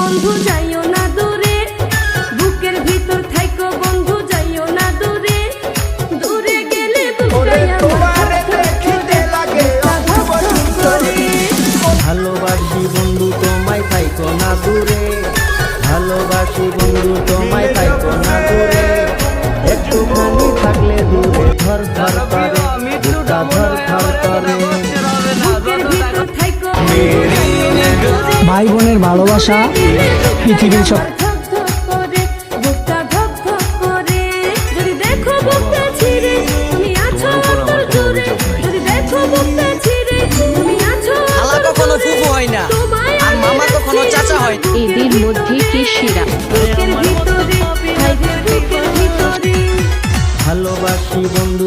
বন্ধু যাইও না দূরে, বুকের ভিতর থাইকো বন্ধু যাইও না দূরে, দূরে গেলে বুকটাই আমার দেখিতে লাগে ভালোবাসি বন্ধু তোমায় থাইকো না দূরে, ভালোবাসি বন্ধু তোমায় থাইকো না দূরে, একটুখানি থাকলে দূরে ধর ধর করে বুকটা ধর ধর করে। বুকের ভিতর থাইকো ভাই বোনের ভালোবাসা পৃথিবীর সব ধক ধক করে, বুকটা ধক ধক করে, যদি দেখো বুকটা ছিঁড়ে তুমি আছো অন্তর জুড়ে, যদি দেখো বুকটা ছিঁড়ে তুমি আছো খালা কখনো ফুফু হয় না, আর মামা কখনো চাচা হয় না। এদের মধ্যে কে সেরা? বুকের ভিতরে, বুকের ভিতরে ভালোবাসি বন্ধু